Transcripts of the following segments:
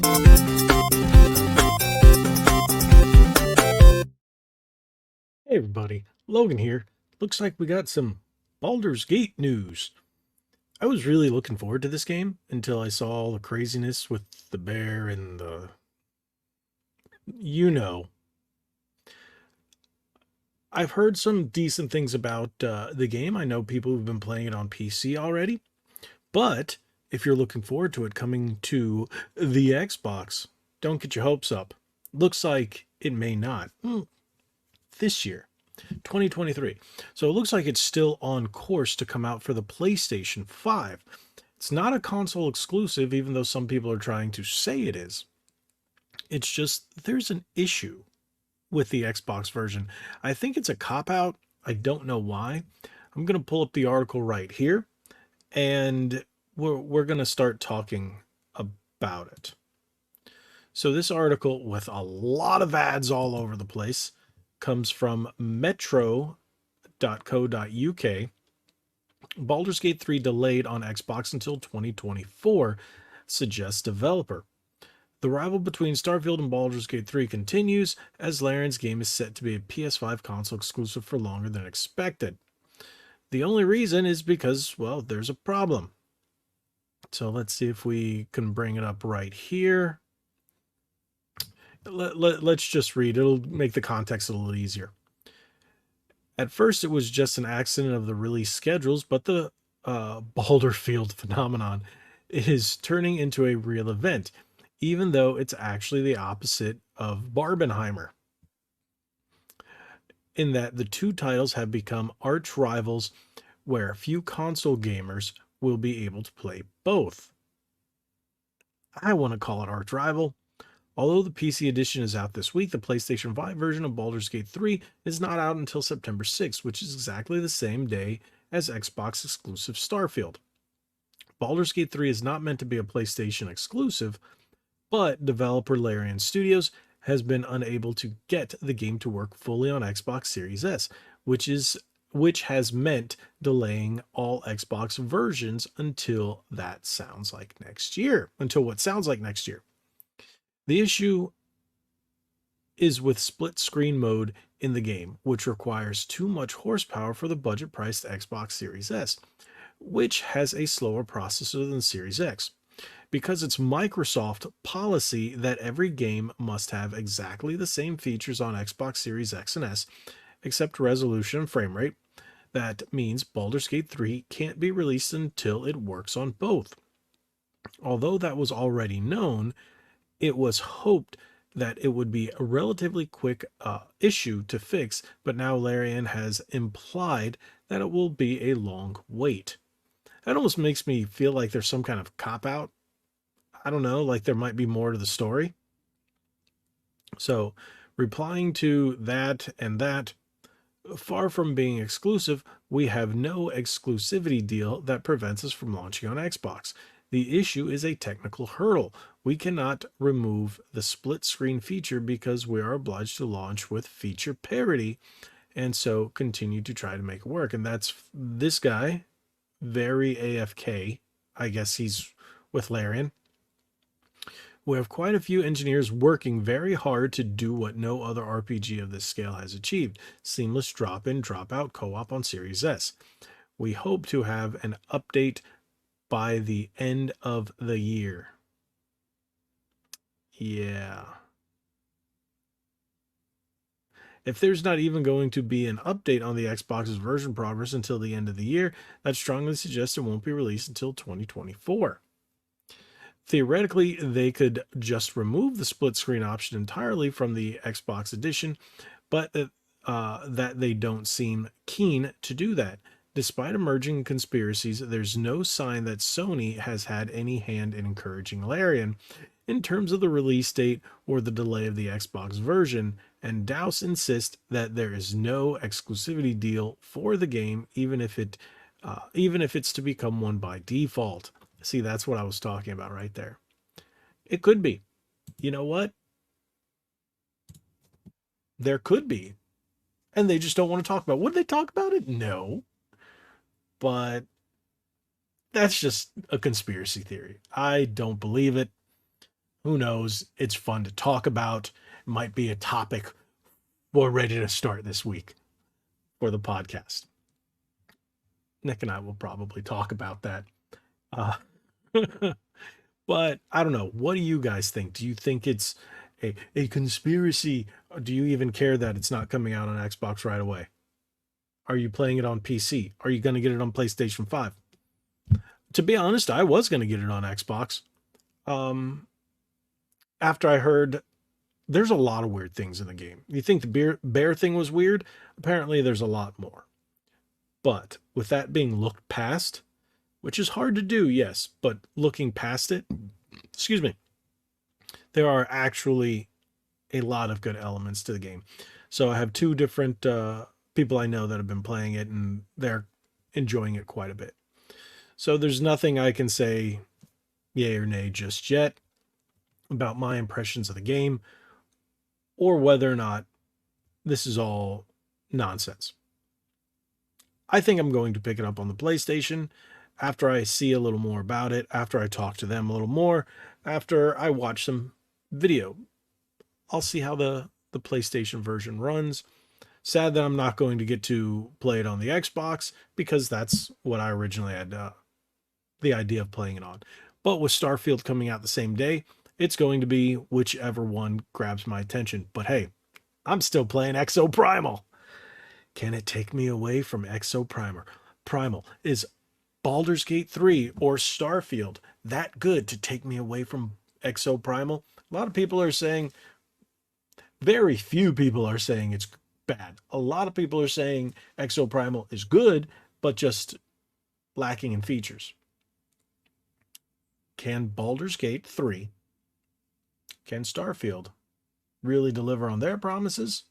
Hey everybody, Logan here. Looks like we got some Baldur's Gate news. I was really looking forward to this game until I saw all the craziness with the bear and the. You know. I've heard some decent things about the game. I know people who've been playing it on PC already. But if you're looking forward to it coming to the Xbox, don't get your hopes up. Looks like it may not. This year. 2023. So it looks like it's still on course to come out for the PlayStation 5. It's not a console exclusive, even though some people are trying to say it is. It's just there's an issue with the Xbox version. I think it's a cop out. I don't know why. I'm going to pull up the article right here and we're going to start talking about it. So this article with a lot of ads all over the place comes from metro.co.uk. Baldur's Gate 3 delayed on Xbox until 2024, suggests developer. The rival between Starfield and Baldur's Gate 3 continues, as Larian's game is set to be a PS5 console exclusive for longer than expected. The only reason is because, well, there's a problem. So let's see if we can bring it up right here. Let's just read. It'll make the context a little easier. At first, it was just an accident of the release schedules, but the Baldur Field phenomenon is turning into a real event, even though it's actually the opposite of Barbenheimer, in that the two titles have become arch rivals where few console gamers will be able to play both. I want to call it arch rival. Although the PC edition is out this week, the PlayStation 5 version of Baldur's Gate 3 is not out until September 6th, which is exactly the same day as Xbox exclusive Starfield. Baldur's Gate 3 is not meant to be a PlayStation exclusive, but developer Larian Studios has been unable to get the game to work fully on Xbox Series S, which has meant delaying all Xbox versions until what sounds like next year. The issue is with split screen mode in the game, which requires too much horsepower for the budget priced Xbox Series S, which has a slower processor than Series X. Because it's Microsoft policy that every game must have exactly the same features on Xbox Series X and S, except resolution and frame rate, that means Baldur's Gate 3 can't be released until it works on both. Although that was already known, it was hoped that it would be a relatively quick issue to fix, but now Larian has implied that it will be a long wait. That almost makes me feel like there's some kind of cop-out. I don't know, like there might be more to the story. So, replying to that and that, far from being exclusive, we have no exclusivity deal that prevents us from launching on Xbox. The issue is a technical hurdle. We cannot remove the split screen feature because we are obliged to launch with feature parity and so continue to try to make it work. And that's this guy, very AFK. I guess he's with Larian. We have quite a few engineers working very hard to do what no other RPG of this scale has achieved: seamless drop in, drop out co op on Series S. We hope to have an update by the end of the year. Yeah. If there's not even going to be an update on the Xbox's version progress until the end of the year, that strongly suggests it won't be released until 2024. Theoretically, they could just remove the split screen option entirely from the Xbox edition, but that they don't seem keen to do that. Despite emerging conspiracies, there's no sign that Sony has had any hand in encouraging Larian in terms of the release date or the delay of the Xbox version, and Douse insists that there is no exclusivity deal for the game, even if it's to become one by default. See, that's what I was talking about right there. It could be. You know what? There could be. And they just don't want to talk about it. Would they talk about it? No. But that's just a conspiracy theory. I don't believe it. Who knows? It's fun to talk about. It might be a topic we're ready to start this week for the podcast. Nick and I will probably talk about that. Uh, but I don't know. What do you guys think? Do you think it's a conspiracy? Or do you even care that it's not coming out on Xbox right away? Are you playing it on PC? Are you going to get it on PlayStation 5? To be honest, I was going to get it on Xbox. Um, After I heard there's a lot of weird things in the game. You think the bear thing was weird? Apparently, there's a lot more. But with that being looked past, which is hard to do, yes, but looking past it, excuse me, there are actually a lot of good elements to the game. So I have two different people I know that have been playing it, and they're enjoying it quite a bit. So there's nothing I can say yay or nay just yet about my impressions of the game or whether or not this is all nonsense. I think I'm going to pick it up on the PlayStation after I see a little more about it, after I talk to them a little more, after I watch some video. I'll see how the PlayStation version runs. Sad that I'm not going to get to play it on the Xbox because that's what I originally had the idea of playing it on. But with Starfield coming out the same day, it's going to be whichever one grabs my attention. But hey, I'm still playing Exo Primal. Can it take me away from Exo Primal? Is Baldur's Gate 3 or Starfield that good to take me away from Exo Primal? A lot of people are saying, very few people are saying it's bad. A lot of people are saying Exo Primal is good, but just lacking in features. Can Baldur's Gate 3, can Starfield really deliver on their promises?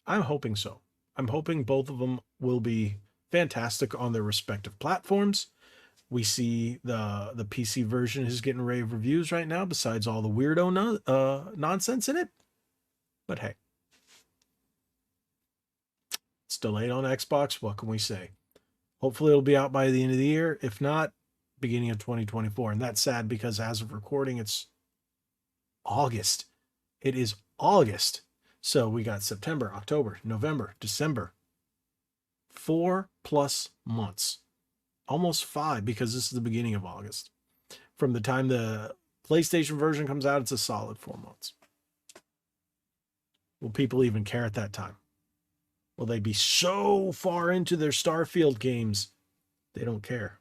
I'm hoping so. I'm hoping both of them will be fantastic on their respective platforms. We see the PC version is getting rave reviews right now, besides all the weirdo nonsense in it. But hey, it's delayed on Xbox. What can we say? Hopefully, it'll be out by the end of the year. If not, beginning of 2024. And that's sad because as of recording, it's August. It is August. So we got September, October, November, December. 4+ months. Almost 5 because this is the beginning of August. From the time the PlayStation version comes out, it's a solid 4 months. Will people even care at that time? Will they be so far into their Starfield games they don't care?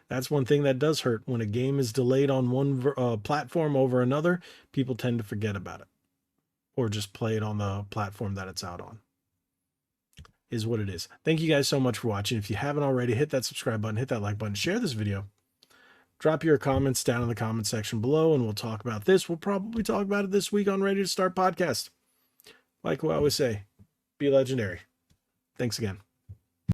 That's one thing that does hurt. When a game is delayed on one platform over another, people tend to forget about it or just play it on the platform that it's out on. Is what it is. Thank you guys so much for watching. If you haven't already, hit that subscribe button, hit that like button, share this video. Drop your comments down in the comment section below, and we'll talk about this. We'll probably talk about it this week on Ready to Start podcast. Like we always say, be legendary. Thanks again.